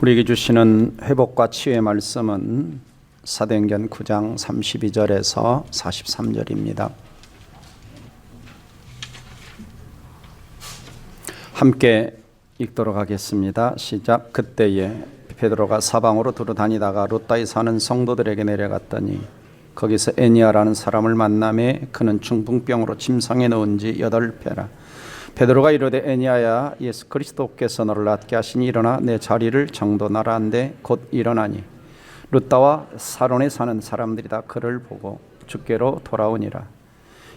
우리에게 주시는 회복과 치유의 말씀은 사도행전 9장 32절에서 43절입니다. 함께 읽도록 하겠습니다. 시작. 그때에 베드로가 사방으로 두루다니다가 룻다에 사는 성도들에게 내려갔더니 거기서 에니아라는 사람을 만나매 그는 중풍병으로 침상에 누운 지 8회라. 베드로가 이르되 에니아야, 예수 그리스도께서 너를 낫게 하시니 일어나 내 자리를 정돈하라 한데 곧 일어나니 룻다와 사론에 사는 사람들이 다 그를 보고 주께로 돌아오니라.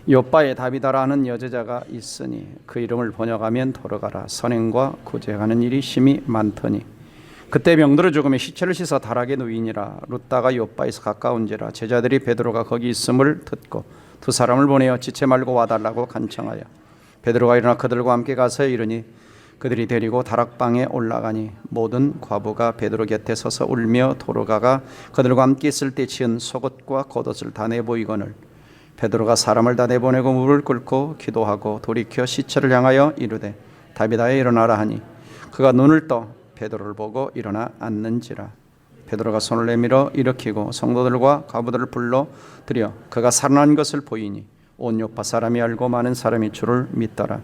요바에 다비다라 하는 여제자가 있으니 그 이름을 번역하면 돌아가라. 선행과 구제하는 일이 심히 많더니 그때 병들어 죽음에 시체를 씻어 다락에 누이니라. 룻다가 요바에서 가까운지라. 제자들이 베드로가 거기 있음을 듣고 두 사람을 보내어 지체 말고 와달라고 간청하여 베드로가 일어나 그들과 함께 가서 이르니 그들이 데리고 다락방에 올라가니 모든 과부가 베드로 곁에 서서 울며 돌아가가 그들과 함께 있을 때 지은 속옷과 겉옷을 다 내보이거늘 베드로가 사람을 다 내보내고 무릎을 꿇고 기도하고 돌이켜 시체를 향하여 이르되 다비다야 일어나라 하니 그가 눈을 떠 베드로를 보고 일어나 앉는지라. 베드로가 손을 내밀어 일으키고 성도들과 과부들을 불러 들여 그가 살아난 것을 보이니 온 요파 사람이 알고 많은 사람이 주를 믿더라.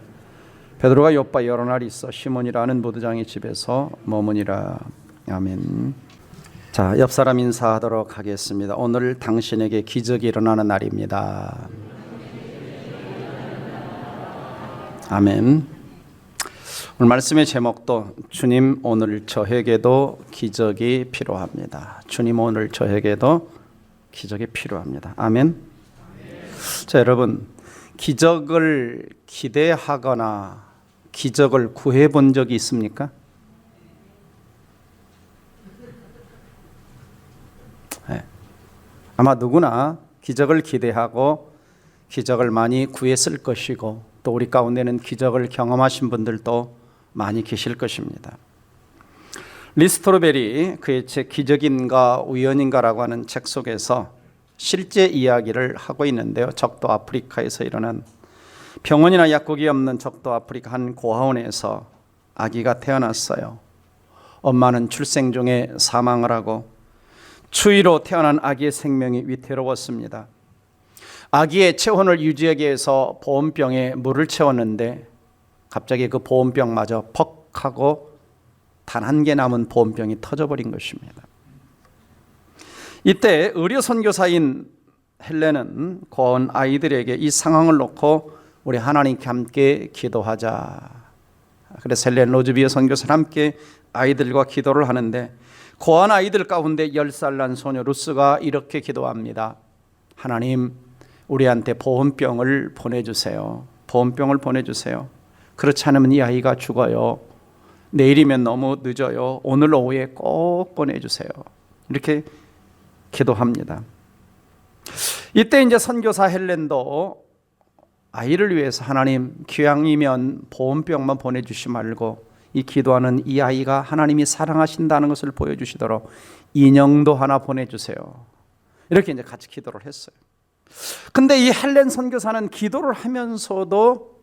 베드로가 요파 여러 날 있어 시몬이라는 무두장의 집에서 머무니라. 아멘. 자, 옆 사람 인사하도록 하겠습니다. 오늘 당신에게 기적이 일어나는 날입니다. 아멘. 오늘 말씀의 제목도 주님 오늘 저에게도 기적이 필요합니다. 주님 오늘 저에게도 기적이 필요합니다. 아멘. 자, 여러분, 기적을 기대하거나 기적을 구해 본 적이 있습니까? 네. 아마 누구나 기적을 기대하고 기적을 많이 구했을 것이고 또 우리 가운데는 기적을 경험하신 분들도 많이 계실 것입니다. 리스토르벨이 그의 책 기적인가 우연인가라고 하는 책 속에서 실제 이야기를 하고 있는데요. 적도 아프리카에서 일어난 병원이나 약국이 없는 적도 아프리카 한 고아원에서 아기가 태어났어요. 엄마는 출생 중에 사망을 하고 추위로 태어난 아기의 생명이 위태로웠습니다. 아기의 체온을 유지하기 위해서 보온병에 물을 채웠는데 갑자기 그 보온병마저 퍽 하고 단 한 개 남은 보온병이 터져버린 것입니다. 이때 의료 선교사인 헬렌은 고아원 아이들에게 이 상황을 놓고 우리 하나님께 함께 기도하자. 그래서 헬렌 로즈비어 선교사와 함께 아이들과 기도를 하는데 고아원 아이들 가운데 10살 난 소녀 루스가 이렇게 기도합니다. 하나님, 우리한테 보온병을 보내주세요. 보온병을 보내주세요. 그렇지 않으면 이 아이가 죽어요. 내일이면 너무 늦어요. 오늘 오후에 꼭 보내주세요. 이렇게 기도합니다. 이때 이제 선교사 헬렌도 아이를 위해서 하나님 기왕이면 보온병만 보내주시 말고 이 기도하는 이 아이가 하나님이 사랑하신다는 것을 보여주시도록 인형도 하나 보내주세요. 이렇게 이제 같이 기도를 했어요. 근데 이 헬렌 선교사는 기도를 하면서도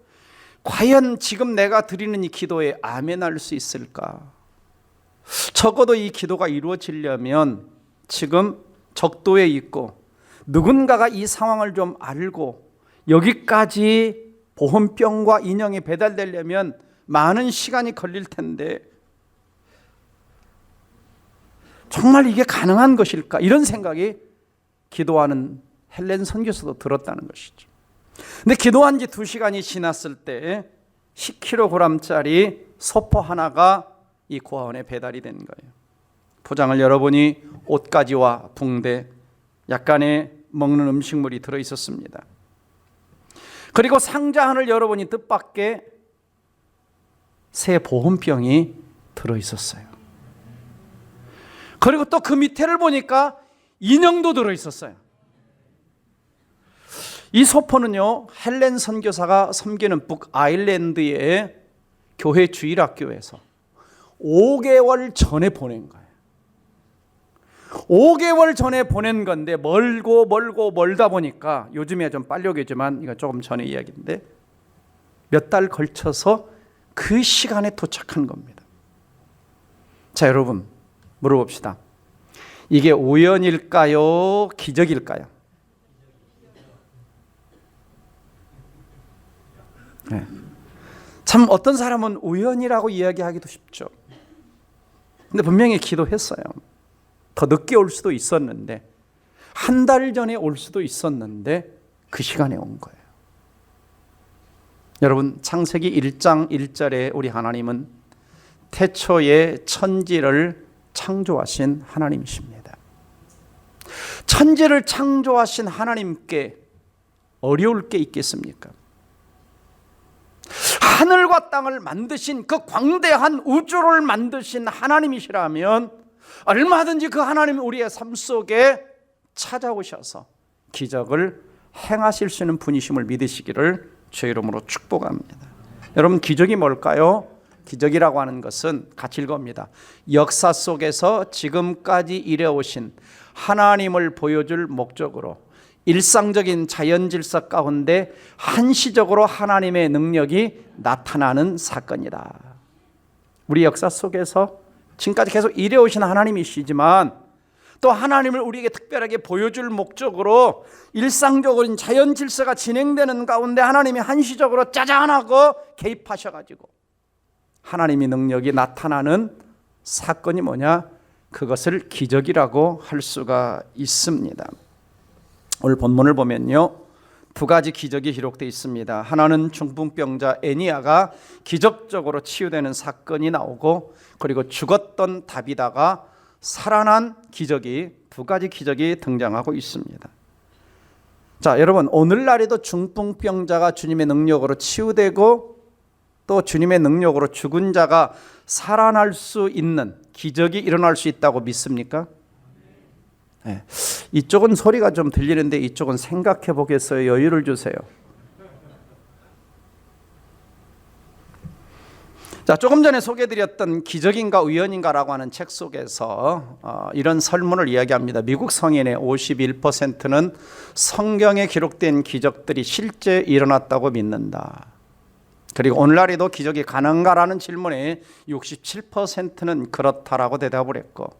과연 지금 내가 드리는 이 기도에 아멘할 수 있을까? 적어도 이 기도가 이루어지려면 지금 적도에 있고 누군가가 이 상황을 좀 알고 여기까지 보온병과 인형이 배달되려면 많은 시간이 걸릴 텐데 정말 이게 가능한 것일까? 이런 생각이 기도하는 헬렌 선교사도 들었다는 것이죠. 근데 기도한 지 2시간이 지났을 때 10kg짜리 소포 하나가 이 고아원에 배달이 된 거예요. 포장을 열어보니 옷가지와 붕대, 약간의 먹는 음식물이 들어있었습니다. 그리고 상자 하나를 열어보니 뜻밖의 새 보온병이 들어있었어요. 그리고 또 그 밑에를 보니까 인형도 들어있었어요. 이 소포는요, 헬렌 선교사가 섬기는 북아일랜드의 교회 주일학교에서 5개월 전에 보낸 거예요. 5개월 전에 보낸 건데 멀다 보니까 요즘에 좀 빨리 오겠지만 이거 조금 전의 이야기인데 몇 달 걸쳐서 그 시간에 도착한 겁니다. 자, 여러분, 물어봅시다. 이게 우연일까요? 기적일까요? 네. 참 어떤 사람은 우연이라고 이야기하기도 쉽죠. 근데 분명히 기도했어요. 더 늦게 올 수도 있었는데, 한 달 전에 올 수도 있었는데 그 시간에 온 거예요. 여러분, 창세기 1장 1절에 우리 하나님은 태초에 천지를 창조하신 하나님이십니다. 천지를 창조하신 하나님께 어려울 게 있겠습니까? 하늘과 땅을 만드신 그 광대한 우주를 만드신 하나님이시라면 얼마든지 그 하나님이 우리의 삶 속에 찾아오셔서 기적을 행하실 수 있는 분이심을 믿으시기를 주의 이름으로 축복합니다. 여러분, 기적이 뭘까요? 기적이라고 하는 것은 같이 읽어봅니다. 역사 속에서 지금까지 이래오신 하나님을 보여줄 목적으로 일상적인 자연 질서 가운데 한시적으로 하나님의 능력이 나타나는 사건이다. 우리 역사 속에서 지금까지 계속 이래오신 하나님이시지만 또 하나님을 우리에게 특별하게 보여줄 목적으로 일상적인 자연 질서가 진행되는 가운데 하나님이 한시적으로 짜잔하고 개입하셔가지고 하나님의 능력이 나타나는 사건이 뭐냐? 그것을 기적이라고 할 수가 있습니다. 오늘 본문을 보면요, 두 가지 기적이 기록되어 있습니다. 하나는 중풍병자 애니야가 기적적으로 치유되는 사건이 나오고, 그리고 죽었던 다비다가 살아난 기적이, 두 가지 기적이 등장하고 있습니다. 자, 여러분, 오늘날에도 중풍병자가 주님의 능력으로 치유되고 또 주님의 능력으로 죽은 자가 살아날 수 있는 기적이 일어날 수 있다고 믿습니까? 네. 이쪽은 소리가 좀 들리는데 이쪽은 생각해 보겠어요. 여유를 주세요. 자, 조금 전에 소개해드렸던 기적인가 우연인가라고 하는 책 속에서 이런 설문을 이야기합니다. 미국 성인의 51%는 성경에 기록된 기적들이 실제 일어났다고 믿는다. 그리고 오늘날에도 기적이 가능가라는 질문에 67%는 그렇다라고 대답을 했고,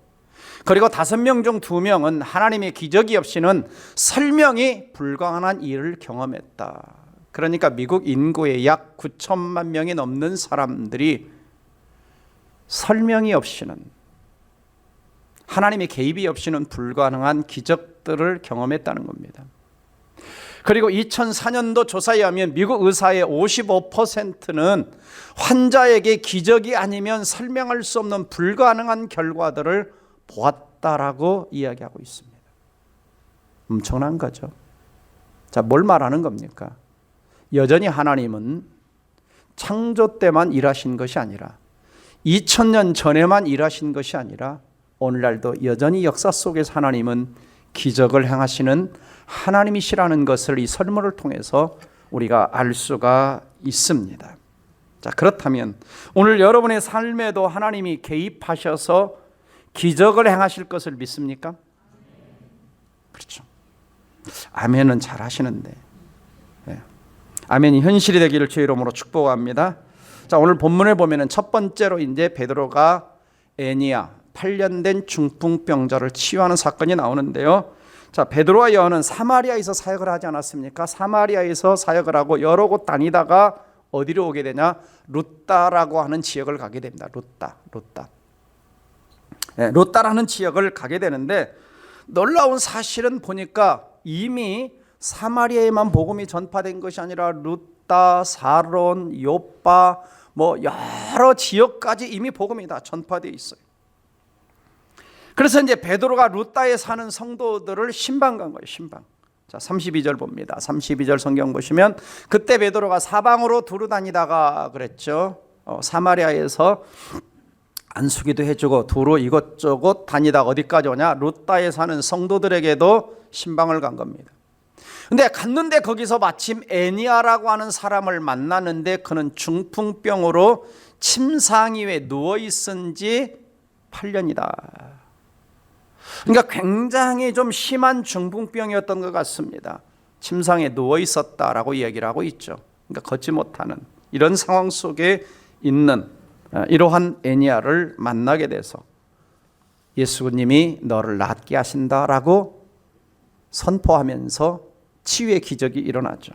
그리고 5명 중 2명은 하나님의 기적이 없이는 설명이 불가능한 일을 경험했다. 그러니까 미국 인구의 약 9천만 명이 넘는 사람들이 설명이 없이는, 하나님의 개입이 없이는 불가능한 기적들을 경험했다는 겁니다. 그리고 2004년도 조사에 의하면 미국 의사의 55%는 환자에게 기적이 아니면 설명할 수 없는 불가능한 결과들을 보았다라고 이야기하고 있습니다. 엄청난 거죠. 자, 뭘 말하는 겁니까? 여전히 하나님은 창조 때만 일하신 것이 아니라 2000년 전에만 일하신 것이 아니라 오늘날도 여전히 역사 속에서 하나님은 기적을 행하시는 하나님이시라는 것을 이 설문을 통해서 우리가 알 수가 있습니다. 자, 그렇다면 오늘 여러분의 삶에도 하나님이 개입하셔서 기적을 행하실 것을 믿습니까? 그렇죠. 아멘은 잘 하시는데, 네. 아멘이 현실이 되기를 주의 이름으로 축복합니다. 자, 오늘 본문에 보면은 첫 번째로 이제 베드로가 애니야 8년 된 중풍병자를 치유하는 사건이 나오는데요. 자, 베드로와 요한은 사마리아에서 사역을 하지 않았습니까? 사마리아에서 사역을 하고 여러 곳 다니다가 어디로 오게 되냐? 루따라고 하는 지역을 가게 됩니다. 루따. 네, 루따라는 지역을 가게 되는데 놀라운 사실은 보니까 이미 사마리아에만 복음이 전파된 것이 아니라 루따, 사론, 요빠 뭐 여러 지역까지 이미 복음이 다 전파되어 있어요. 그래서 이제 베드로가 루따에 사는 성도들을 신방 간 거예요. 신방. 자, 32절 봅니다. 32절 성경 보시면 그때 베드로가 사방으로 두루 다니다가 그랬죠. 사마리아에서 안수기도 해주고 두루 이것저것 다니다가 어디까지 오냐? 루따에 사는 성도들에게도 신방을 간 겁니다. 근데 갔는데 거기서 마침 애니야라고 하는 사람을 만났는데 그는 중풍병으로 침상위에 누워있은 지 8년이다. 그러니까 굉장히 좀 심한 중풍병이었던 것 같습니다. 침상에 누워있었다라고 이야기를 하고 있죠. 그러니까 걷지 못하는 이런 상황 속에 있는 이러한 애니야를 만나게 돼서 예수님이 너를 낫게 하신다라고 선포하면서 치유의 기적이 일어나죠.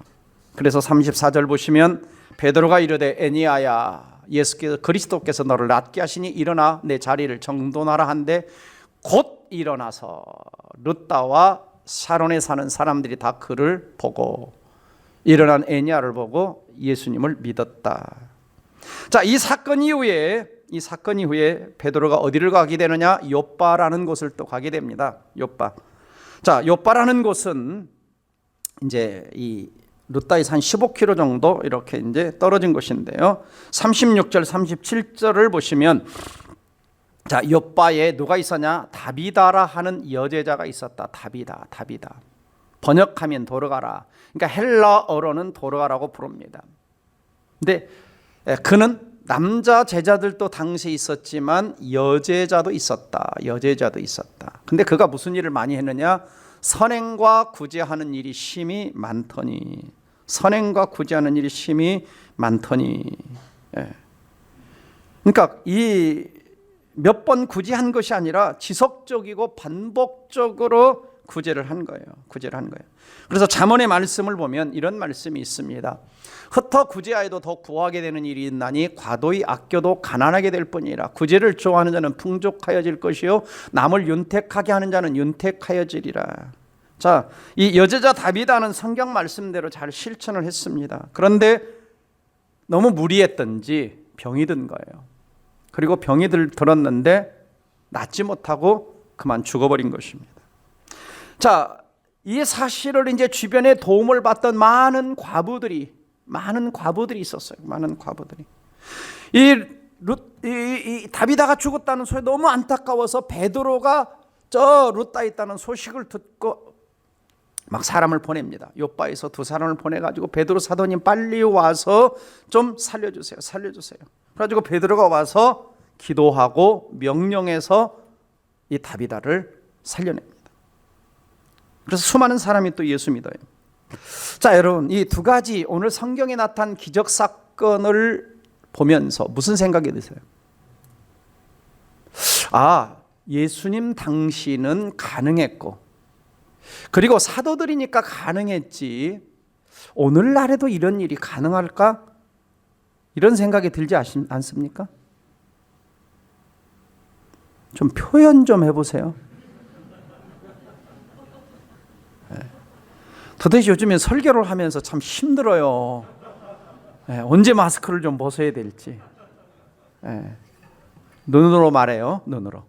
그래서 34절 보시면 베드로가 이르되 에니야야 예수께서 그리스도께서 너를 낫게 하시니 일어나 내 자리를 정돈하라 한데 곧 일어나서 룻다와 샤론에 사는 사람들이 다 그를 보고 일어난 에니야를 보고 예수님을 믿었다. 자, 이 사건 이후에 베드로가 어디를 가게 되느냐? 욥바라는 곳을 또 가게 됩니다. 욥바. 자, 욥바라는 곳은 이제 이 룻다에서 한 15km 정도 이렇게 이제 떨어진 곳인데요. 36절, 37절을 보시면 자, 욥바에 누가 있었냐? 다비다라 하는 여제자가 있었다. 다비다. 번역하면 도르가라. 그러니까 헬라어로는 도르가라고 부릅니다. 근데 그는 남자 제자들도 당시에 있었지만 여제자도 있었다. 근데 그가 무슨 일을 많이 했느냐? 선행과 구제하는 일이 심히 많더니. 그러니까 이 몇 번 구제한 것이 아니라 지속적이고 반복적으로 구제를 한 거예요. 그래서 잠언의 말씀을 보면 이런 말씀이 있습니다. 흩어 구제하여도 더 구하게 되는 일이 있나니 과도히 아껴도 가난하게 될 뿐이라. 구제를 좋아하는 자는 풍족하여질 것이요 남을 윤택하게 하는 자는 윤택하여지리라. 자, 이 여제자 다비다는 성경 말씀대로 잘 실천을 했습니다. 그런데 너무 무리했던지 병이 든 거예요. 그리고 병이 들었는데 낫지 못하고 그만 죽어버린 것입니다. 자, 이 사실을 이제 주변에 도움을 받던 많은 과부들이 있었어요. 이 다비다가 죽었다는 소리 너무 안타까워서 베드로가 저 룻다에 있다는 소식을 듣고 막 사람을 보냅니다. 욥바에서 2사람을 보내가지고 베드로 사도님 빨리 와서 좀 살려주세요. 그래가지고 베드로가 와서 기도하고 명령해서 이 다비다를 살려냅니다. 그래서 수많은 사람이 또 예수 믿어요. 자, 여러분, 이 두 가지 오늘 성경에 나타난 기적 사건을 보면서 무슨 생각이 드세요? 아, 예수님 당시는 가능했고, 그리고 사도들이니까 가능했지, 오늘날에도 이런 일이 가능할까? 이런 생각이 들지 않습니까? 좀 표현 좀 해보세요. 도대체 요즘에 설교를 하면서 참 힘들어요. 언제 마스크를 좀 벗어야 될지. 눈으로 말해요. 눈으로.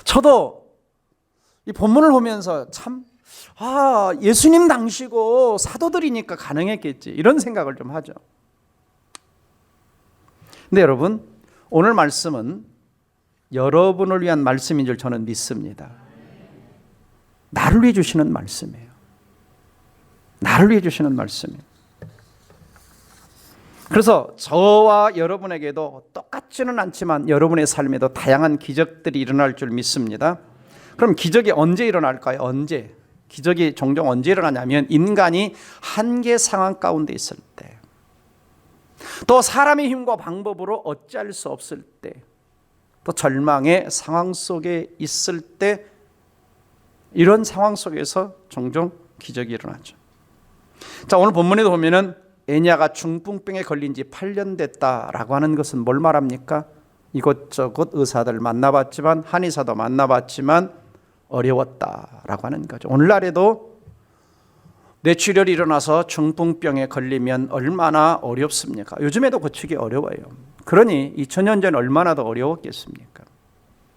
저도 이 본문을 보면서 참 예수님 당시고 사도들이니까 가능했겠지, 이런 생각을 좀 하죠. 근데 여러분, 오늘 말씀은 여러분을 위한 말씀인 줄 저는 믿습니다. 나를 위해 주시는 말씀이에요. 그래서 저와 여러분에게도 똑같지는 않지만 여러분의 삶에도 다양한 기적들이 일어날 줄 믿습니다. 그럼 기적이 언제 일어날까요? 기적이 종종 언제 일어나냐면 인간이 한계 상황 가운데 있을 때, 또 사람의 힘과 방법으로 어찌할 수 없을 때, 또 절망의 상황 속에 있을 때, 이런 상황 속에서 종종 기적이 일어나죠. 자, 오늘 본문에도 보면은 에냐가 중풍병에 걸린 지 8년 됐다라고 하는 것은 뭘 말합니까? 이곳저곳 의사들 만나봤지만, 한의사도 만나봤지만 어려웠다라고 하는 거죠. 오늘날에도 뇌출혈이 일어나서 중풍병에 걸리면 얼마나 어렵습니까? 요즘에도 고치기 어려워요. 그러니 2000년 전 얼마나 더 어려웠겠습니까?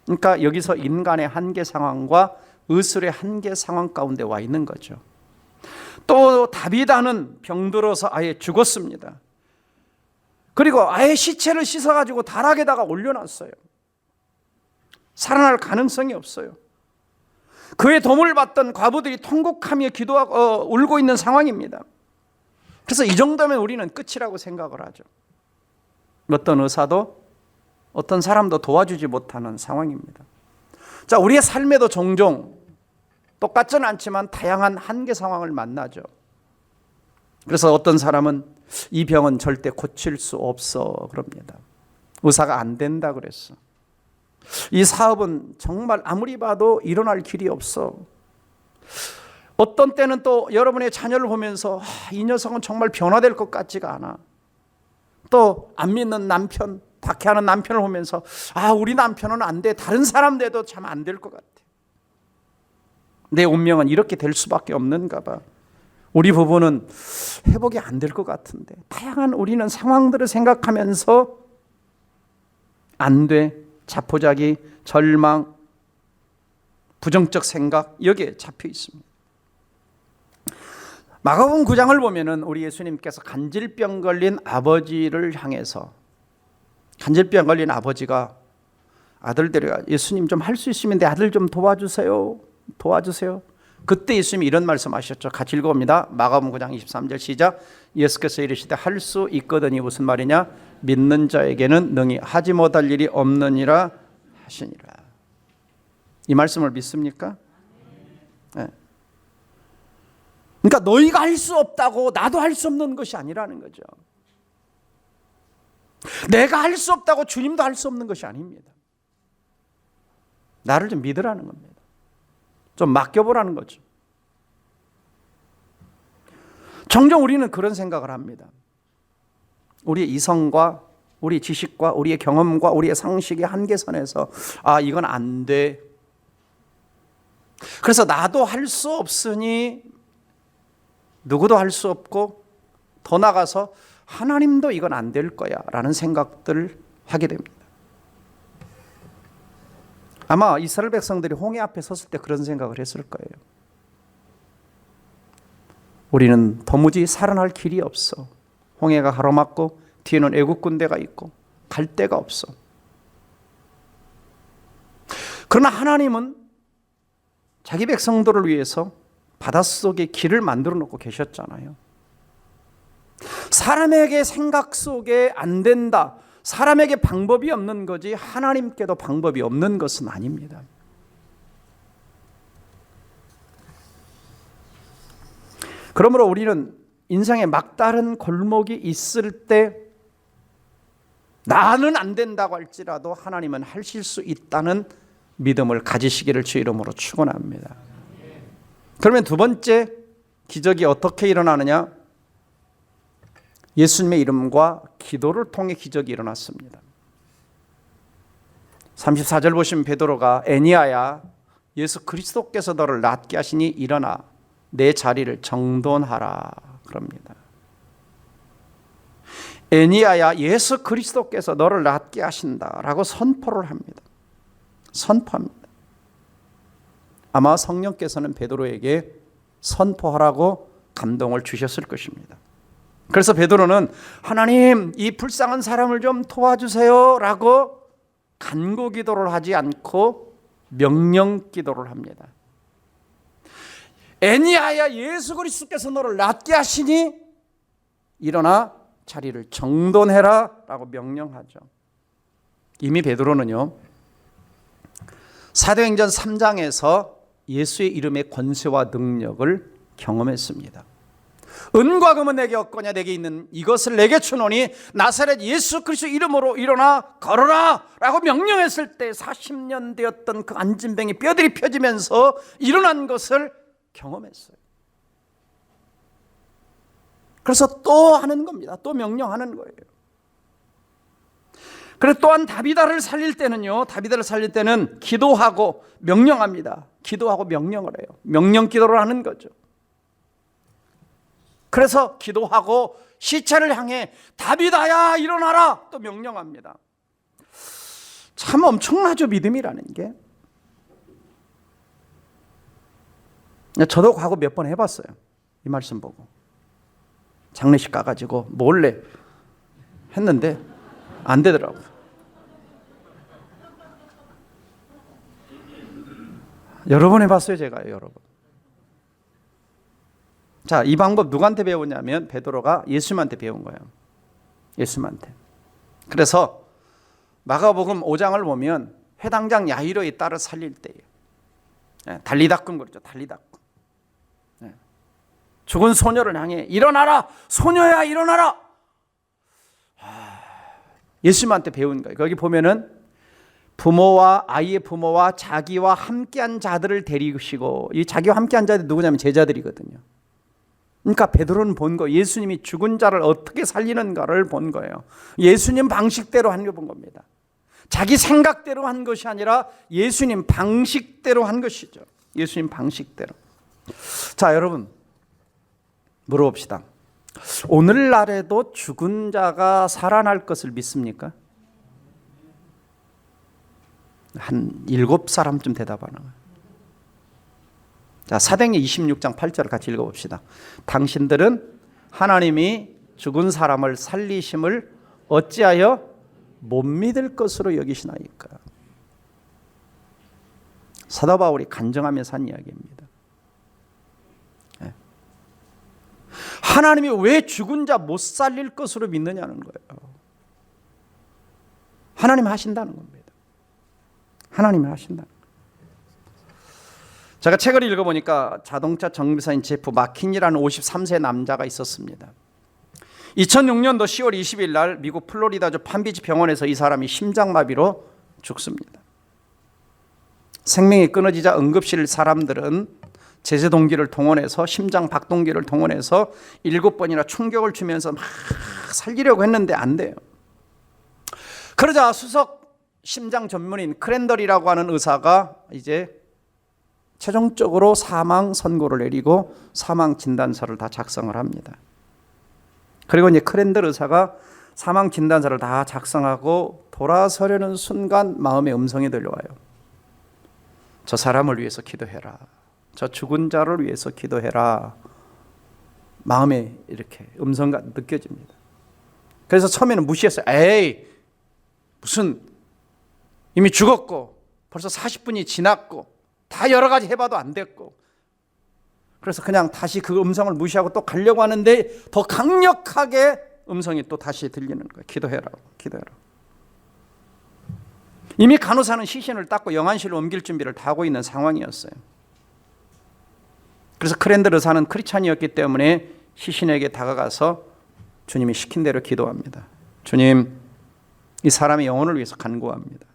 그러니까 여기서 인간의 한계 상황과 의술의 한계 상황 가운데 와 있는 거죠. 또 다비다는 병들어서 아예 죽었습니다. 그리고 아예 시체를 씻어가지고 다락에다가 올려놨어요. 살아날 가능성이 없어요. 그의 도움을 받던 과부들이 통곡하며 기도하고 울고 있는 상황입니다. 그래서 이 정도면 우리는 끝이라고 생각을 하죠. 어떤 의사도 어떤 사람도 도와주지 못하는 상황입니다. 자, 우리의 삶에도 종종 똑같지는 않지만 다양한 한계 상황을 만나죠. 그래서 어떤 사람은 이 병은 절대 고칠 수 없어 그럽니다. 의사가 안 된다 그랬어. 이 사업은 정말 아무리 봐도 일어날 길이 없어. 어떤 때는 또 여러분의 자녀를 보면서 이 녀석은 정말 변화될 것 같지가 않아. 또 안 믿는 남편, 박해하는 남편을 보면서 우리 남편은 안 돼. 다른 사람 돼도 참 안 될 것 같아. 내 운명은 이렇게 될 수밖에 없는가 봐. 우리 부부는 회복이 안 될 것 같은데. 다양한 우리는 상황들을 생각하면서 안 돼. 자포자기, 절망, 부정적 생각 여기에 잡혀 있습니다. 마가복음 9장을 보면은 우리 예수님께서 간질병 걸린 아버지를 향해서, 간질병 걸린 아버지가 아들 데려가, 예수님 좀 할 수 있으면 내 아들 좀 도와주세요. 그때 예수님이 이런 말씀하셨죠. 같이 읽어봅니다. 마가복음 9장 23절 시작. 예수께서 이르시되 할 수 있거든이 무슨 말이냐? 믿는 자에게는 능히 하지 못할 일이 없느니라 하시니라. 이 말씀을 믿습니까? 네. 그러니까 너희가 할 수 없다고 나도 할 수 없는 것이 아니라는 거죠. 내가 할 수 없다고 주님도 할 수 없는 것이 아닙니다. 나를 좀 믿으라는 겁니다. 좀 맡겨보라는 거죠. 종종 우리는 그런 생각을 합니다. 우리의 이성과 우리의 지식과 우리의 경험과 우리의 상식의 한계선에서 이건 안 돼. 그래서 나도 할 수 없으니 누구도 할 수 없고 더 나가서 하나님도 이건 안 될 거야 라는 생각들을 하게 됩니다. 아마 이스라엘 백성들이 홍해 앞에 섰을 때 그런 생각을 했을 거예요. 우리는 도무지 살아날 길이 없어. 홍해가 가로막고 뒤에는 애국 군대가 있고 갈 데가 없어. 그러나 하나님은 자기 백성들을 위해서 바닷속에 길을 만들어 놓고 계셨잖아요. 사람에게 생각 속에 안 된다, 사람에게 방법이 없는 거지 하나님께도 방법이 없는 것은 아닙니다. 그러므로 우리는 인생에 막다른 골목이 있을 때 나는 안 된다고 할지라도 하나님은 하실 수 있다는 믿음을 가지시기를 주 이름으로 축원합니다. 그러면 두 번째 기적이 어떻게 일어나느냐? 예수님의 이름과 기도를 통해 기적이 일어났습니다. 34절 보시면 베드로가 에니야야 예수 그리스도께서 너를 낫게 하시니 일어나 내 자리를 정돈하라 그럽니다. 에니야야 예수 그리스도께서 너를 낫게 하신다라고 선포를 합니다. 선포합니다. 아마 성령께서는 베드로에게 선포하라고 감동을 주셨을 것입니다. 그래서 베드로는 하나님 이 불쌍한 사람을 좀 도와주세요 라고 간구 기도를 하지 않고 명령 기도를 합니다. 에니야야 예수 그리스도께서 너를 낫게 하시니 일어나 자리를 정돈해라 라고 명령하죠. 이미 베드로는요 사도행전 3장에서 예수의 이름의 권세와 능력을 경험했습니다. 은과 금은 내게 없거냐 내게 있는 이것을 내게 주노니 나사렛 예수 그리스도 이름으로 일어나 걸어라 라고 명령했을 때 40년 되었던 그 안진뱅이 뼈들이 펴지면서 일어난 것을 경험했어요. 그래서 또 하는 겁니다. 또 명령하는 거예요. 그래서 또한 다비다를 살릴 때는요, 다비다를 살릴 때는 기도하고 명령합니다. 기도하고 명령을 해요. 명령 기도를 하는 거죠. 그래서 기도하고 시체를 향해 다비다야 일어나라 또 명령합니다. 참 엄청나죠, 믿음이라는 게. 저도 과거 몇 번 해봤어요. 이 말씀 보고 장례식 가가지고 몰래 했는데 안 되더라고요. 여러 번 해봤어요, 제가 여러 번. 자, 이 방법 누구한테 배웠냐면 베드로가 예수님한테 배운 거예요. 예수님한테. 그래서 마가복음 5장을 보면 회당장 야이로의 딸을 살릴 때예요. 달리다꿈 그러죠. 달리다꿈. 죽은 소녀를 향해 일어나라, 소녀야 일어나라. 예수님한테 배운 거예요. 거기 보면은 부모와 아이의 부모와 자기와 함께한 자들을 데리시고, 이 자기와 함께한 자들이 누구냐면 제자들이거든요. 그러니까 베드로는 본 거, 예수님이 죽은 자를 어떻게 살리는가를 본 거예요. 예수님 방식대로 한 거 본 겁니다. 자기 생각대로 한 것이 아니라 예수님 방식대로 한 것이죠. 예수님 방식대로. 자, 여러분 물어봅시다. 오늘날에도 죽은 자가 살아날 것을 믿습니까? 한 7사람쯤 대답하는 거예요. 자, 사도행전 26장 8절을 같이 읽어봅시다. 당신들은 하나님이 죽은 사람을 살리심을 어찌하여 못 믿을 것으로 여기시나이까. 사도 바울이 간증하면서 한 이야기입니다. 하나님이 왜 죽은 자 못 살릴 것으로 믿느냐는 거예요. 하나님이 하신다는 겁니다. 하나님이 하신다는 거예요. 제가 책을 읽어보니까 자동차 정비사인 제프 마킨이라는 53세 남자가 있었습니다. 2006년도 10월 20일 날 미국 플로리다주 판비치 병원에서 이 사람이 심장마비로 죽습니다. 생명이 끊어지자 응급실 사람들은 제세동기를 동원해서, 심장 박동기를 동원해서 7번이나 충격을 주면서 막 살리려고 했는데 안 돼요. 그러자 수석 심장 전문인 크랜덜이라고 하는 의사가 이제 최종적으로 사망 선고를 내리고 사망 진단서를 다 작성을 합니다. 그리고 이제 크랜덜 의사가 사망 진단서를 다 작성하고 돌아서려는 순간 마음의 음성이 들려와요. 저 사람을 위해서 기도해라. 저 죽은 자를 위해서 기도해라. 마음에 이렇게 음성가 느껴집니다. 그래서 처음에는 무시했어요. 에이, 무슨 이미 죽었고 벌써 40분이 지났고 다 여러 가지 해봐도 안 됐고, 그래서 그냥 다시 그 음성을 무시하고 또 가려고 하는데 더 강력하게 음성이 또 다시 들리는 거예요. 기도해라고, 기도해라. 이미 간호사는 시신을 닦고 영안실로 옮길 준비를 다 하고 있는 상황이었어요. 그래서 크랜들 의사는 크리스찬이었기 때문에 시신에게 다가가서 주님이 시킨 대로 기도합니다. 주님, 이 사람의 영혼을 위해서 간구합니다.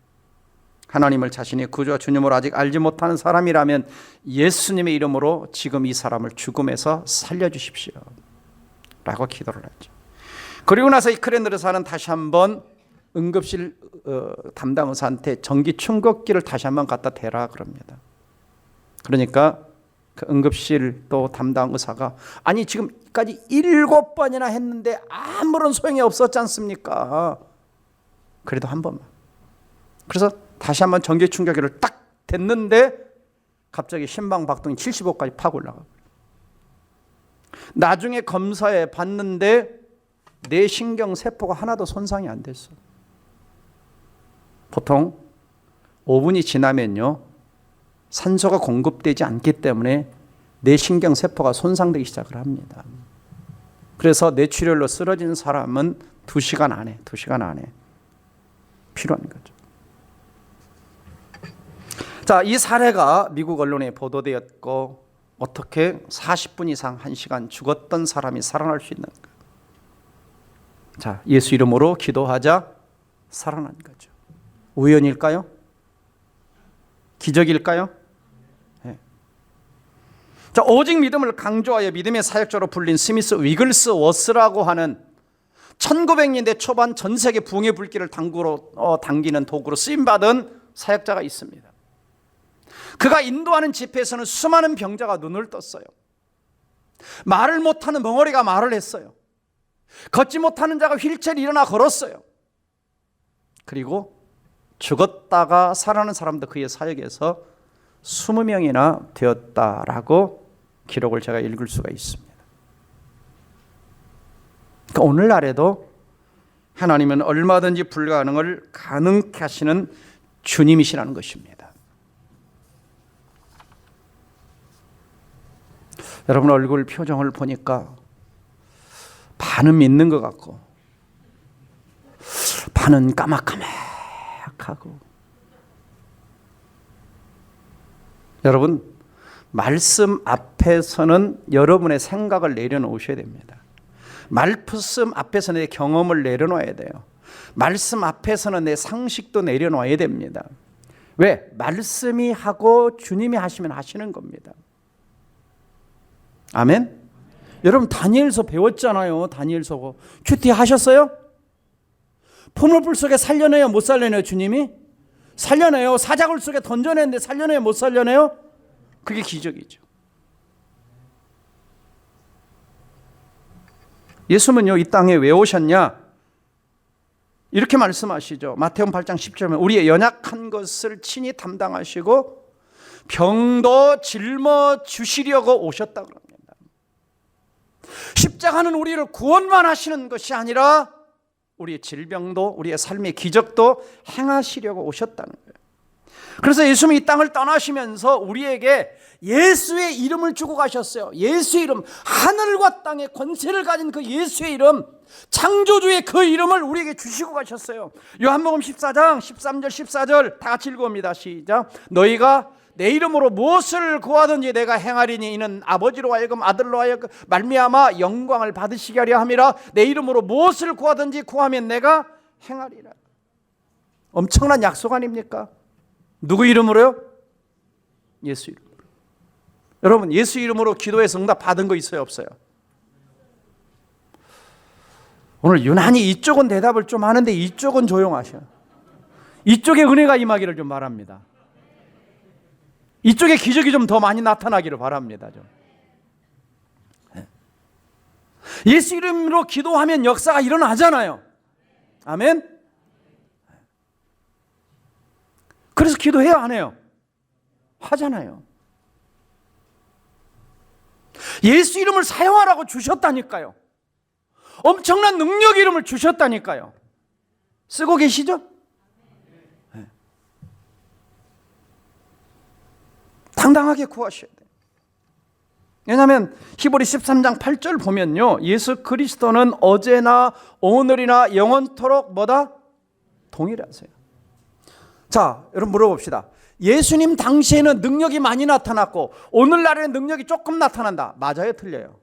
하나님을 자신의 구주와 주님으로 아직 알지 못하는 사람이라면 예수님의 이름으로 지금 이 사람을 죽음에서 살려주십시오 라고 기도를 하죠. 그리고 나서 이 크랜들 의사는 다시 한번 응급실 담당 의사한테 전기 충격기를 다시 한번 갖다 대라 그럽니다. 그러니까 그 응급실 또 담당 의사가, 아니 지금까지 7번이나 했는데 아무런 소용이 없었지 않습니까? 그래도 한 번만. 그래서 다시 한번 전기 충격기를 딱 댔는데 갑자기 심장 박동이 75까지 팍 올라가고, 나중에 검사해 봤는데 뇌신경 세포가 하나도 손상이 안 됐어. 보통 5분이 지나면요 산소가 공급되지 않기 때문에 뇌신경 세포가 손상되기 시작을 합니다. 그래서 뇌출혈로 쓰러진 사람은 2시간 안에 필요한 거죠. 자, 이 사례가 미국 언론에 보도되었고, 어떻게 40분 이상 1시간 죽었던 사람이 살아날 수 있는가? 자, 예수 이름으로 기도하자 살아난 거죠. 우연일까요? 기적일까요? 네. 자, 오직 믿음을 강조하여 믿음의 사역자로 불린 스미스 위글스워스라고 하는 1900년대 초반 전 세계 부흥의 불길을 당기는 도구로 쓰임받은 사역자가 있습니다. 그가 인도하는 집회에서는 수많은 병자가 눈을 떴어요. 말을 못하는 멍어리가 말을 했어요. 걷지 못하는 자가 휠체어를 일어나 걸었어요. 그리고 죽었다가 살아난 사람도 그의 사역에서 20명이나 되었다라고 기록을 제가 읽을 수가 있습니다. 그러니까 오늘날에도 하나님은 얼마든지 불가능을 가능케 하시는 주님이시라는 것입니다. 여러분 얼굴 표정을 보니까 반은 믿는 것 같고 반은 까맣까맣하고, 여러분 말씀 앞에서는 여러분의 생각을 내려놓으셔야 됩니다. 말씀 앞에서 내 경험을 내려놓아야 돼요. 말씀 앞에서는 내 상식도 내려놔야 됩니다. 왜? 말씀이 하고 주님이 하시면 하시는 겁니다. 아멘? 여러분 다니엘서 배웠잖아요. 다니엘서 큐티 하셨어요? 포물불 속에 살려내요? 못 살려내요? 주님이? 살려내요. 사자굴 속에 던져냈는데 살려내요? 못 살려내요? 그게 기적이죠. 예수는요, 이 땅에 왜 오셨냐? 이렇게 말씀하시죠. 마태복음 8장 10절에 우리의 연약한 것을 친히 담당하시고 병도 짊어주시려고 오셨다고 합니다. 십자가는 우리를 구원만 하시는 것이 아니라 우리의 질병도 우리의 삶의 기적도 행하시려고 오셨다는 거예요. 그래서 예수님이 이 땅을 떠나시면서 우리에게 예수의 이름을 주고 가셨어요. 예수의 이름, 하늘과 땅의 권세를 가진 그 예수의 이름, 창조주의 그 이름을 우리에게 주시고 가셨어요. 요한복음 14장 13절 14절 다 같이 읽어봅니다. 시작. 너희가 내 이름으로 무엇을 구하든지 내가 행하리니 이는 아버지로 하여금 아들로 하여금 말미암아 영광을 받으시게 하려 함이라. 내 이름으로 무엇을 구하든지 구하면 내가 행하리라. 엄청난 약속 아닙니까? 누구 이름으로요? 예수 이름으로. 여러분 예수 이름으로 기도해서 응답 받은 거 있어요 없어요? 오늘 유난히 이쪽은 대답을 좀 하는데 이쪽은 조용하셔. 이쪽에 은혜가 임하기를 좀 바랍니다. 이쪽에 기적이 좀 더 많이 나타나기를 바랍니다. 좀. 예수 이름으로 기도하면 역사가 일어나잖아요. 아멘. 그래서 기도해요 안 해요? 하잖아요. 예수 이름을 사용하라고 주셨다니까요. 엄청난 능력 이름을 주셨다니까요. 쓰고 계시죠? 네. 당당하게 구하셔야 돼요. 왜냐하면 히브리 13장 8절 보면요, 예수 그리스도는 어제나 오늘이나 영원토록 뭐다? 동일하세요. 자, 여러분 물어봅시다. 예수님 당시에는 능력이 많이 나타났고 오늘날에는 능력이 조금 나타난다. 맞아요? 틀려요?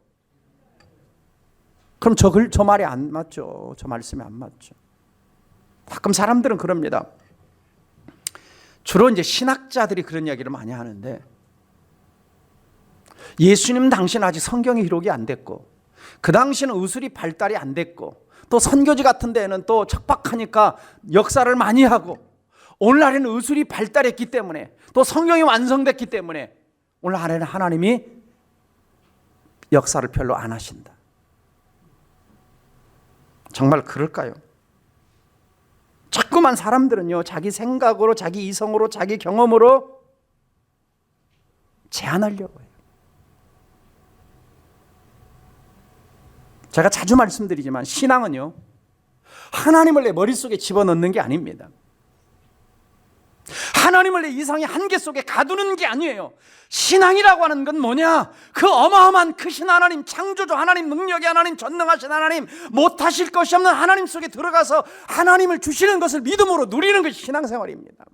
그럼 저 말이 안 맞죠. 저 말씀이 안 맞죠. 가끔 사람들은 그럽니다. 주로 이제 신학자들이 그런 이야기를 많이 하는데 예수님 당시는 아직 성경의 기록이 안 됐고 그 당시는 의술이 발달이 안 됐고 또 선교지 같은 데는 또 척박하니까 역사를 많이 하고 오늘날에는 의술이 발달했기 때문에 또 성경이 완성됐기 때문에 오늘날에는 하나님이 역사를 별로 안 하신다. 정말 그럴까요? 자꾸만 사람들은요 자기 생각으로 자기 이성으로 자기 경험으로 제한하려고 해요. 제가 자주 말씀드리지만 신앙은요 하나님을 내 머릿속에 집어넣는 게 아닙니다. 하나님을 내 이상의 한계 속에 가두는 게 아니에요. 신앙이라고 하는 건 뭐냐? 그 어마어마한 크신 하나님, 창조주 하나님, 능력의 하나님, 전능하신 하나님, 못하실 것이 없는 하나님 속에 들어가서 하나님을 주시는 것을 믿음으로 누리는 것이 신앙생활입니다.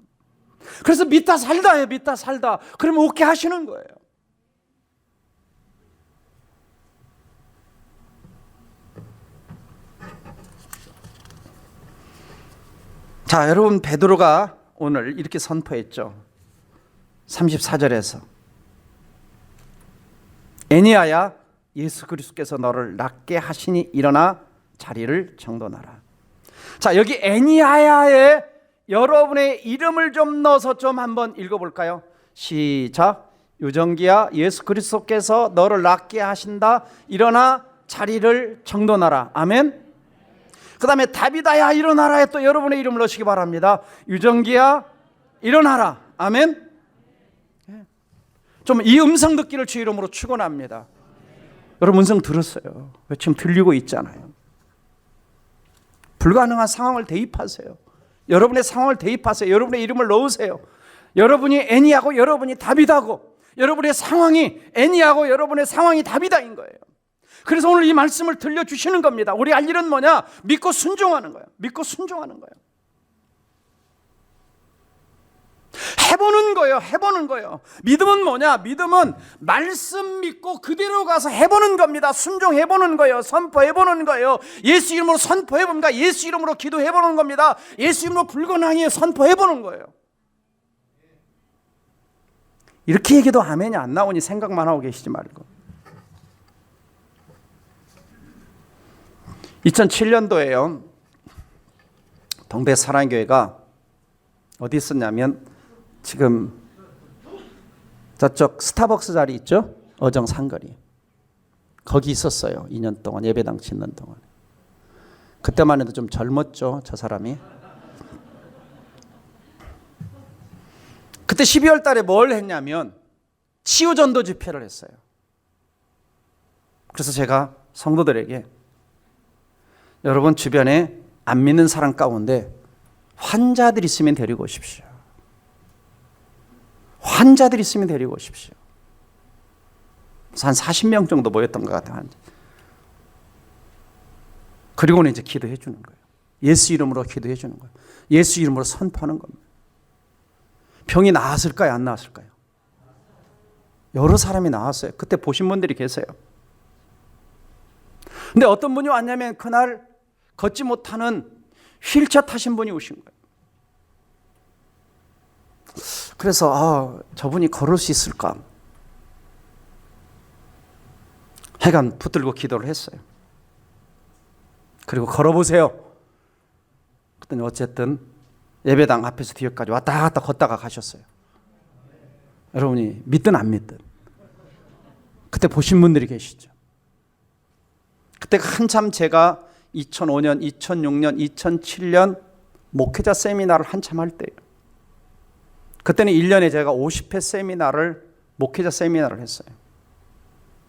그래서 믿다 살다 해요. 믿다 살다. 그러면 오케이 하시는 거예요. 자, 여러분 베드로가 오늘 이렇게 선포했죠. 34절에서 애니아야 예수 그리스도께서 너를 낫게 하시니 일어나 자리를 정돈하라. 자, 여기 애니아야에 여러분의 이름을 좀 넣어서 좀 한번 읽어볼까요? 시작. 유정기야 예수 그리스도께서 너를 낫게 하신다. 일어나 자리를 정돈하라. 아멘. 그 다음에 다비다야 일어나라에 또 여러분의 이름을 넣으시기 바랍니다. 유정기야 일어나라. 아멘. 좀 이 음성 듣기를 주 이름으로 축원합니다. 여러분 음성 들었어요. 지금 들리고 있잖아요. 불가능한 상황을 대입하세요. 여러분의 상황을 대입하세요. 여러분의 이름을 넣으세요. 여러분이 애니하고 여러분이 다비다고 여러분의 상황이 애니하고 여러분의 상황이 다비다인 거예요. 그래서 오늘 이 말씀을 들려주시는 겁니다. 우리 할 일은 뭐냐? 믿고 순종하는 거예요. 믿고 순종하는 거예요. 해보는 거예요. 해보는 거예요. 믿음은 뭐냐? 믿음은 말씀 믿고 그대로 가서 해보는 겁니다. 순종해보는 거예요. 선포해보는 거예요. 예수 이름으로 선포해봅니다. 예수 이름으로 기도해보는 겁니다. 예수 이름으로 불건항에 선포해보는 거예요. 이렇게 얘기도 아멘이 안 나오니 생각만 하고 계시지 말고. 2007년도에요. 동백 사랑교회가 어디 있었냐면 지금 저쪽 스타벅스 자리 있죠? 어정 상거리. 거기 있었어요. 2년 동안 예배당 짓는 동안. 그때만 해도 좀 젊었죠, 저 사람이. 그때 12월 달에 뭘 했냐면 치유전도 집회를 했어요. 그래서 제가 성도들에게 여러분 주변에 안 믿는 사람 가운데 환자들 있으면 데리고 오십시오. 환자들 있으면 데리고 오십시오. 한 40명 정도 모였던 것 같아요. 그리고는 이제 기도해 주는 거예요. 예수 이름으로 기도해 주는 거예요. 예수 이름으로 선포하는 겁니다. 병이 나았을까요? 안 나았을까요? 여러 사람이 나왔어요. 그때 보신 분들이 계세요. 근데 어떤 분이 왔냐면 그날 걷지 못하는 휠체어 타신 분이 오신 거예요. 그래서 저분이 걸을 수 있을까? 하여간 붙들고 기도를 했어요. 그리고 걸어보세요. 그랬더니 어쨌든 예배당 앞에서 뒤에까지 왔다 갔다 걷다가 가셨어요. 여러분이 믿든 안 믿든 그때 보신 분들이 계시죠. 그때 한참 제가 2005년, 2006년, 2007년 목회자 세미나를 한참 할 때예요. 그때는 1년에 제가 50회 세미나를 목회자 세미나를 했어요.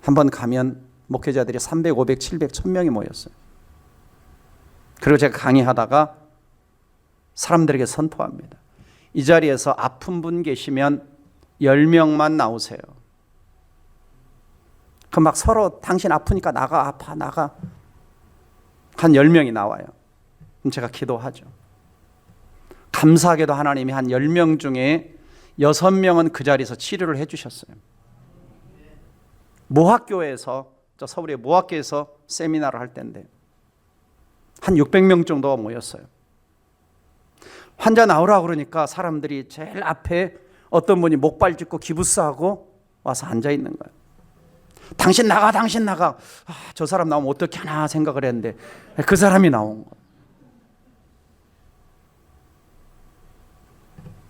한번 가면 목회자들이 300, 500, 700, 1000명이 모였어요. 그리고 제가 강의하다가 사람들에게 선포합니다. 이 자리에서 아픈 분 계시면 10명만 나오세요. 그 막 서로 당신 아프니까 나가, 아파, 나가. 한 10명이 나와요. 그럼 제가 기도하죠. 감사하게도 하나님이 한 10명 중에 6명은 그 자리에서 치료를 해주셨어요. 모학교에서, 저 서울의 모학교에서 세미나를 할 때인데 한 600명 정도가 모였어요. 환자 나오라고 그러니까 사람들이 제일 앞에 어떤 분이 목발 짚고 기부스하고 와서 앉아 있는 거예요. 당신 나가, 당신 나가. 저 사람 나오면 어떻게 하나 생각을 했는데 그 사람이 나온 거예요.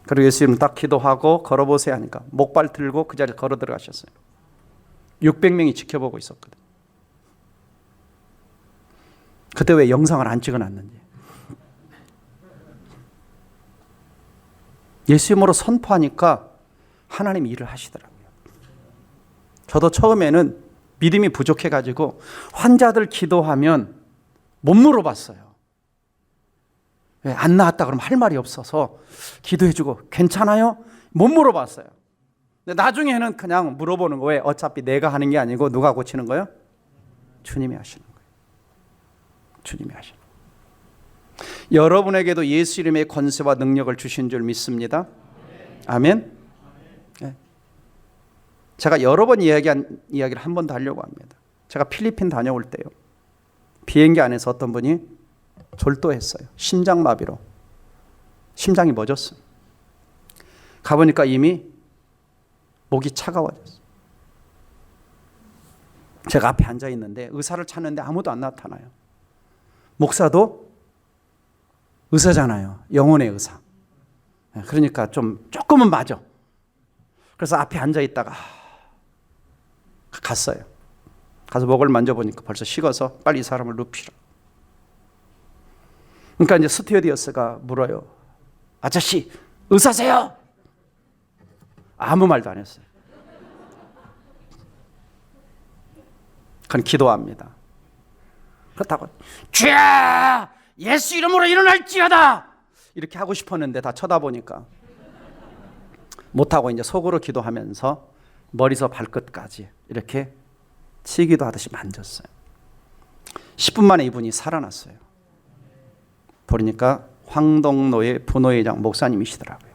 그리고 예수님 딱 기도하고 걸어보세요 하니까 목발 들고 그 자리에 걸어 들어가셨어요. 600명이 지켜보고 있었거든요. 그때 왜 영상을 안 찍어놨는지. 예수 이름으로 선포하니까 하나님이 일을 하시더라고요. 저도 처음에는 믿음이 부족해가지고 환자들 기도하면 못 물어봤어요. 왜 안 나았다 그러면 할 말이 없어서 기도해주고 괜찮아요? 못 물어봤어요. 근데 나중에는 그냥 물어보는 거예요. 어차피 내가 하는 게 아니고 누가 고치는 거예요? 주님이 하시는 거예요. 주님이 하시는 거예요. 여러분에게도 예수 이름의 권세와 능력을 주신 줄 믿습니다. 아멘. 네. 제가 여러 번 이야기한 이야기를 한 번 더 하려고 합니다. 제가 필리핀 다녀올 때요. 비행기 안에서 어떤 분이 졸도했어요. 심장마비로. 심장이 멎었어요. 가보니까 이미 목이 차가워졌어요. 제가 앞에 앉아 있는데 의사를 찾는데 아무도 안 나타나요. 목사도 의사잖아요. 영혼의 의사. 그러니까 조금은 맞아. 그래서 앞에 앉아 있다가 갔어요. 가서 목을 만져보니까 벌써 식어서 빨리 이 사람을 눕히라. 그러니까 이제 스튜어디어스가 물어요. 아저씨, 의사세요? 아무 말도 안 했어요. 그건 기도합니다. 그렇다고 주야 예수 이름으로 일어날지어다 이렇게 하고 싶었는데 다 쳐다보니까 못하고 이제 속으로 기도하면서 머리서 발끝까지 이렇게 치기도 하듯이 만졌어요. 10분 만에 이분이 살아났어요. 보니까 황동로의 부노회장 목사님이시더라고요.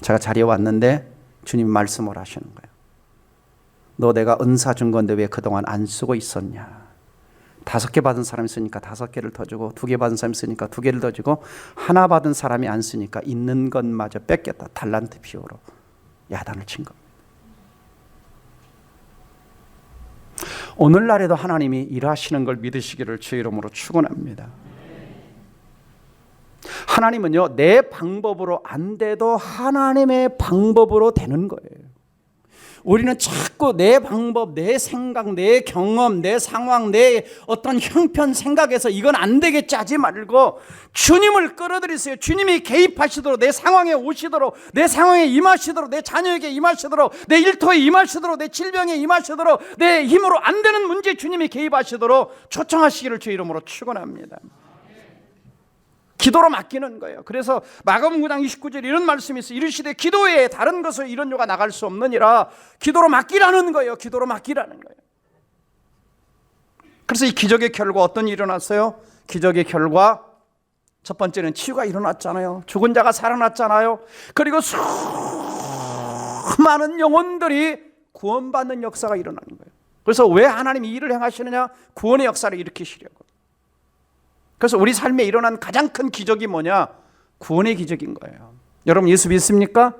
제가 자리에 왔는데 주님 말씀을 하시는 거예요. 너 내가 은사 준 건데 왜 그동안 안 쓰고 있었냐. 5개 받은 사람이 쓰니까 5개를 더 주고 2개 받은 사람이 쓰니까 2개를 더 주고 하나 받은 사람이 안 쓰니까 있는 것마저 뺏겼다. 달란트 비유로 야단을 친 겁니다. 오늘날에도 하나님이 일하시는 걸 믿으시기를 주의 이름으로 축원합니다. 하나님은요, 내 방법으로 안 돼도 하나님의 방법으로 되는 거예요. 우리는 자꾸 내 방법, 내 생각, 내 경험, 내 상황, 내 어떤 형편 생각에서 이건 안 되겠지 하지 말고 주님을 끌어들이세요. 주님이 개입하시도록, 내 상황에 오시도록, 내 상황에 임하시도록, 내 자녀에게 임하시도록, 내 일터에 임하시도록, 내 질병에 임하시도록, 내 힘으로 안 되는 문제에 주님이 개입하시도록 초청하시기를 주의 이름으로 축원합니다. 기도로 맡기는 거예요. 그래서 마가복음 9장 29절 이런 말씀이 있어요. 이르시되 기도에 다른 것을 이런 요가 나갈 수 없느니라. 기도로 맡기라는 거예요. 기도로 맡기라는 거예요. 그래서 이 기적의 결과 어떤 일이 일어났어요? 기적의 결과 첫 번째는 치유가 일어났잖아요. 죽은 자가 살아났잖아요. 그리고 수많은 영혼들이 구원받는 역사가 일어나는 거예요. 그래서 왜 하나님이 일을 행하시느냐? 구원의 역사를 일으키시려고. 그래서 우리 삶에 일어난 가장 큰 기적이 뭐냐? 구원의 기적인 거예요. 여러분 예수 믿습니까?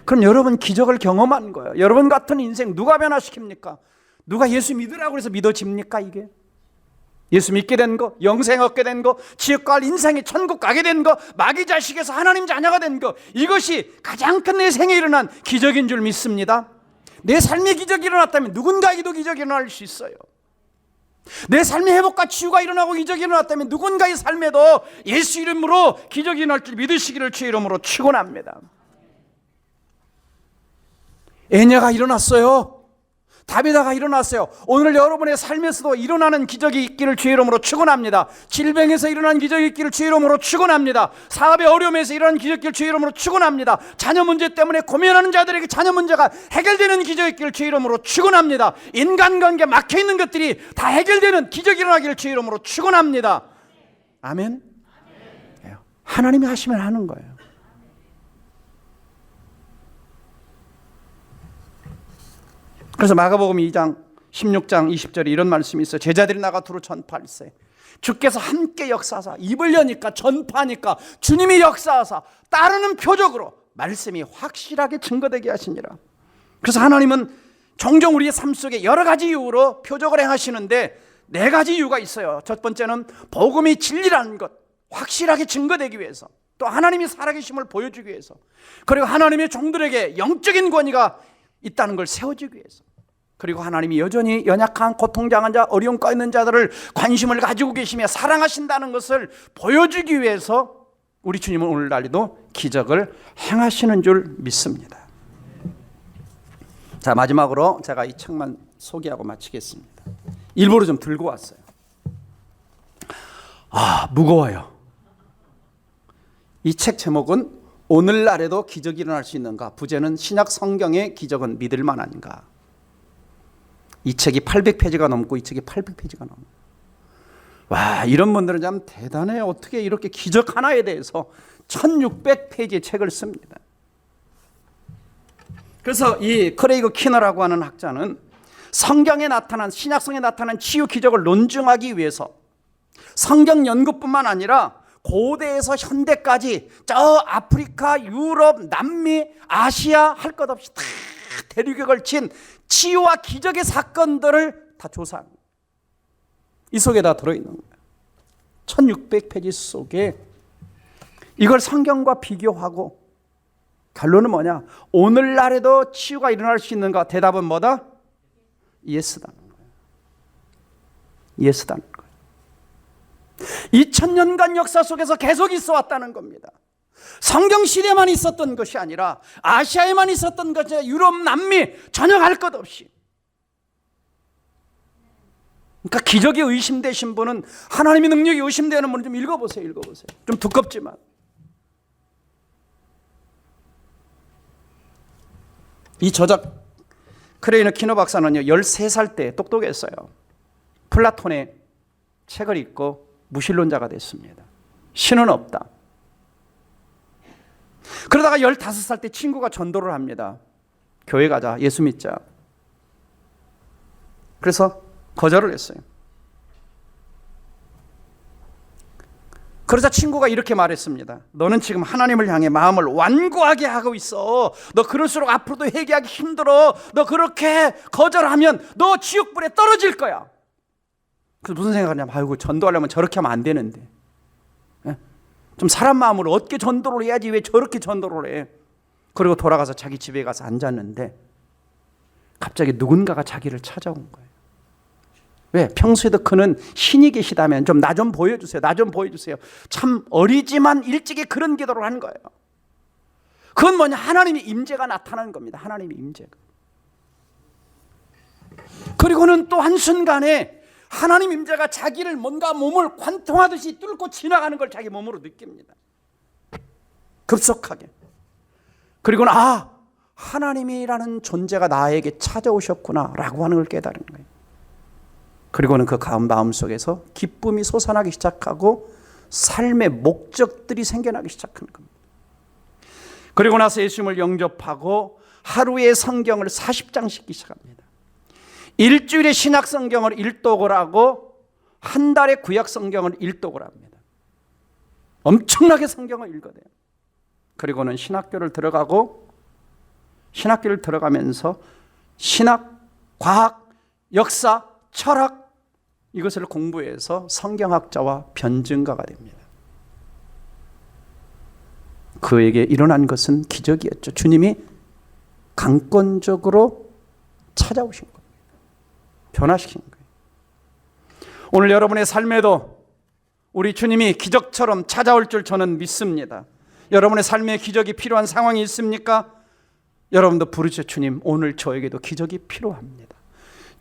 그럼 여러분 기적을 경험한 거예요. 여러분 같은 인생 누가 변화시킵니까? 누가 예수 믿으라고 해서 믿어집니까? 이게 예수 믿게 된 거, 영생 얻게 된 거, 지옥 갈 인생이 천국 가게 된 거, 마귀 자식에서 하나님 자녀가 된 거, 이것이 가장 큰 내 생에 일어난 기적인 줄 믿습니다. 내 삶에 기적이 일어났다면 누군가에게도 기적이 일어날 수 있어요. 내 삶의 회복과 치유가 일어나고 기적이 일어났다면 누군가의 삶에도 예수 이름으로 기적이 일어날 줄 믿으시기를 주의 이름으로 축원합니다. 에냐가 일어났어요. 다비다가 일어났어요. 오늘 여러분의 삶에서도 일어나는 기적이 있기를 주의 이름으로 축원합니다. 질병에서 일어난 기적이 있기를 주의 이름으로 축원합니다. 사업의 어려움에서 일어난 기적이 있기를 주의 이름으로 축원합니다. 자녀 문제 때문에 고민하는 자들에게 자녀 문제가 해결되는 기적이 있기를 주의 이름으로 축원합니다. 인간관계 막혀있는 것들이 다 해결되는 기적이 일어나기를 주의 이름으로 축원합니다. 아멘. 하나님이 하시면 하는 거예요. 그래서 마가복음 2장 16장 20절에 이런 말씀이 있어요. 제자들이 나가 두루 전파할세. 주께서 함께 역사하사, 입을 여니까 전파하니까 주님이 역사하사 따르는 표적으로 말씀이 확실하게 증거되게 하시니라. 그래서 하나님은 종종 우리의 삶 속에 여러 가지 이유로 표적을 행하시는데 4가지 이유가 있어요. 첫 번째는 복음이 진리라는 것 확실하게 증거되기 위해서, 또 하나님이 살아계심을 보여주기 위해서, 그리고 하나님의 종들에게 영적인 권위가 있다는 걸 세워주기 위해서, 그리고 하나님이 여전히 연약한 고통당한 자, 어려움 가 있는 자들을 관심을 가지고 계시며 사랑하신다는 것을 보여주기 위해서 우리 주님은 오늘날에도 기적을 행하시는 줄 믿습니다. 자, 마지막으로 제가 이 책만 소개하고 마치겠습니다. 일부러 좀 들고 왔어요. 무거워요. 이 책 제목은 오늘날에도 기적이 일어날 수 있는가? 부제는 신약 성경의 기적은 믿을 만한가? 이 책이 800페이지가 넘고 이 책이 800페이지가 넘어요. 와, 이런 분들은 참 대단해요. 어떻게 이렇게 기적 하나에 대해서 1600페이지의 책을 씁니다. 그래서 이 크레이그 키너라고 하는 학자는 성경에 나타난, 신약성에 나타난 치유 기적을 논증하기 위해서 성경 연구뿐만 아니라 고대에서 현대까지 저 아프리카, 유럽, 남미, 아시아 할 것 없이 다 대륙에 걸친 치유와 기적의 사건들을 다 조사한 거예요. 이 속에 다 들어있는 거예요. 1600페이지 속에 이걸 성경과 비교하고 결론은 뭐냐? 오늘날에도 치유가 일어날 수 있는가? 대답은 뭐다? 예스다는 거예요. 예스다는 거예요. 2000년간 역사 속에서 계속 있어 왔다는 겁니다. 성경 시대만 있었던 것이 아니라 아시아에만 있었던 것이 아니라 유럽, 남미 전혀 갈 것 없이. 그러니까 기적이 의심되신 분은, 하나님의 능력이 의심되는 분은 좀 읽어보세요. 읽어보세요. 좀 두껍지만. 이 저작 크레이너 키너 박사는요 13살 때 똑똑했어요. 플라톤의 책을 읽고 무신론자가 됐습니다. 신은 없다. 그러다가 15살 때 친구가 전도를 합니다. 교회 가자, 예수 믿자. 그래서 거절을 했어요. 그러자 친구가 이렇게 말했습니다. 너는 지금 하나님을 향해 마음을 완고하게 하고 있어. 너 그럴수록 앞으로도 회개하기 힘들어. 너 그렇게 거절하면 너 지옥불에 떨어질 거야. 그래서 무슨 생각하냐면, 아이고, 전도하려면 저렇게 하면 안 되는데, 좀 사람 마음을 얻게 전도를 해야지 왜 저렇게 전도를 해. 그리고 돌아가서 자기 집에 가서 앉았는데 갑자기 누군가가 자기를 찾아온 거예요. 왜? 평소에도 그는 신이 계시다면 좀 나 좀 보여주세요. 나 좀 보여주세요. 참 어리지만 일찍이 그런 기도를 한 거예요. 그건 뭐냐? 하나님의 임재가 나타나는 겁니다. 하나님의 임재가. 그리고는 또 한순간에 하나님 임재가 자기를 뭔가 몸을 관통하듯이 뚫고 지나가는 걸 자기 몸으로 느낍니다. 급속하게. 그리고는 하나님이라는 존재가 나에게 찾아오셨구나 라고 하는 걸 깨달은 거예요. 그리고는 그 마음속에서 기쁨이 솟아나기 시작하고 삶의 목적들이 생겨나기 시작하는 겁니다. 그리고 나서 예수님을 영접하고 하루에 성경을 40장 읽기 시작합니다. 일주일에 신약 성경을 일독을 하고 한 달에 구약 성경을 일독을 합니다. 엄청나게 성경을 읽어대요. 그리고는 신학교를 들어가면서 신학, 과학, 역사, 철학 이것을 공부해서 성경학자와 변증가가 됩니다. 그에게 일어난 것은 기적이었죠. 주님이 강권적으로 찾아오신 겁니다. 변화시킨 거예요. 오늘 여러분의 삶에도 우리 주님이 기적처럼 찾아올 줄 저는 믿습니다. 여러분의 삶에 기적이 필요한 상황이 있습니까? 여러분도 부르짖어. 주님, 오늘 저에게도 기적이 필요합니다.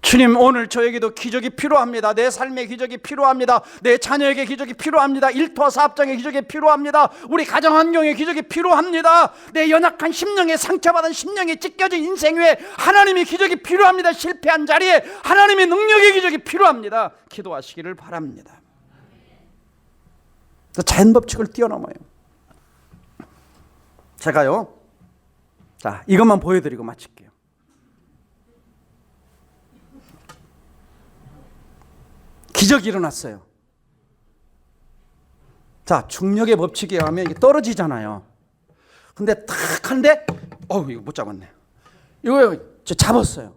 주님, 오늘 저에게도 기적이 필요합니다. 내 삶에 기적이 필요합니다. 내 자녀에게 기적이 필요합니다. 일터와 사업장에 기적이 필요합니다. 우리 가정 환경에 기적이 필요합니다. 내 연약한 심령에, 상처받은 심령에, 찢겨진 인생 위에 하나님의 기적이 필요합니다. 실패한 자리에 하나님의 능력의 기적이 필요합니다. 기도하시기를 바랍니다. 자연 법칙을 뛰어넘어요. 제가요, 자, 이것만 보여드리고 마칠게요. 기적이 일어났어요. 자, 중력의 법칙에 의하면 이게 떨어지잖아요. 근데 탁 하는데, 이거 못 잡았네. 이거 저 잡았어요.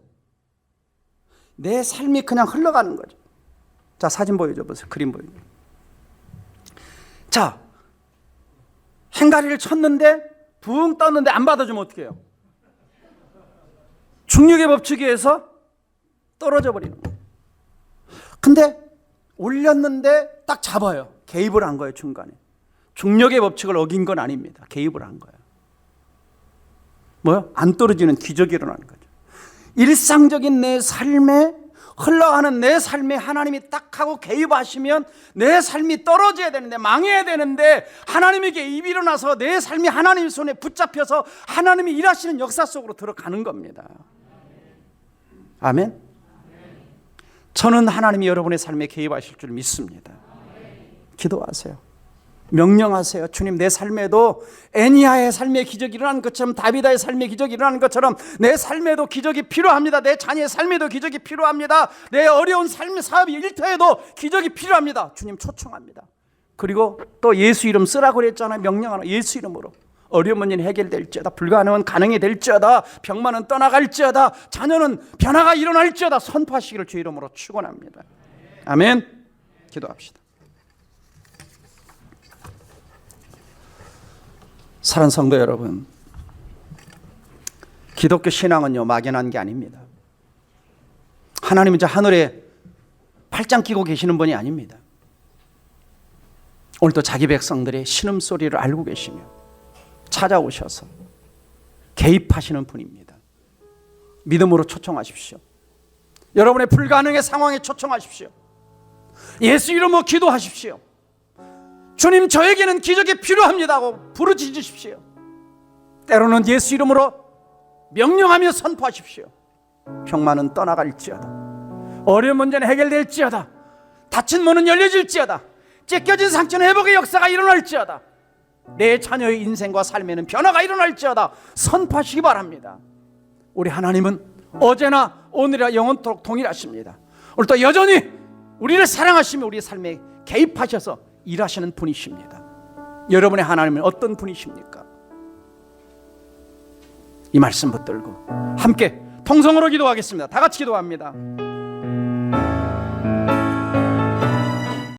내 삶이 그냥 흘러가는 거죠. 자, 사진 보여줘 보세요. 그림 보여줘. 자, 행가리를 쳤는데 붕 떴는데 안 받아주면 어떻게 해요? 중력의 법칙에 의해서 떨어져 버리는 거예요. 근데 올렸는데 딱 잡아요. 개입을 한 거예요. 중간에. 중력의 법칙을 어긴 건 아닙니다. 개입을 한 거예요. 뭐요? 안 떨어지는 기적이 일어나는 거죠. 일상적인 내 삶에, 흘러가는 내 삶에 하나님이 딱 하고 개입하시면 내 삶이 떨어져야 되는데, 망해야 되는데, 하나님의 개입이 일어나서 내 삶이 하나님 손에 붙잡혀서 하나님이 일하시는 역사 속으로 들어가는 겁니다. 아멘. 저는 하나님이 여러분의 삶에 개입하실 줄 믿습니다. 기도하세요. 명령하세요. 주님, 내 삶에도 애니야의 삶의 기적이 일어나는 것처럼, 다비다의 삶의 기적이 일어나는 것처럼 내 삶에도 기적이 필요합니다. 내 자녀의 삶에도 기적이 필요합니다. 내 어려운 삶의 사업이 일터에도 기적이 필요합니다. 주님, 초청합니다. 그리고 또 예수 이름 쓰라고 그랬잖아요. 명령하라. 예수 이름으로 어려운 문제는 해결될지어다. 불가능은 가능이 될지어다. 병만은 떠나갈지어다. 자녀는 변화가 일어날지어다. 선포하시기를 주 이름으로 축원합니다. 아멘. 기도합시다. 사랑하는 성도 여러분, 기독교 신앙은요, 막연한 게 아닙니다. 하나님은 저 하늘에 팔짱 끼고 계시는 분이 아닙니다. 오늘도 자기 백성들의 신음소리를 알고 계시며 찾아오셔서 개입하시는 분입니다. 믿음으로 초청하십시오. 여러분의 불가능의 상황에 초청하십시오. 예수 이름으로 기도하십시오. 주님, 저에게는 기적이 필요합니다 하고 부르짖으십시오. 때로는 예수 이름으로 명령하며 선포하십시오. 병만은 떠나갈지어다. 어려운 문제는 해결될지어다. 닫힌 문은 열려질지어다. 찢겨진 상처는 회복의 역사가 일어날지어다. 내 자녀의 인생과 삶에는 변화가 일어날지어다 선포하시기 바랍니다. 우리 하나님은 어제나 오늘이나 영원토록 동일하십니다. 오늘도 여전히 우리를 사랑하시며 우리의 삶에 개입하셔서 일하시는 분이십니다. 여러분의 하나님은 어떤 분이십니까? 이 말씀 붙들고 함께 통성으로 기도하겠습니다. 다 같이 기도합니다.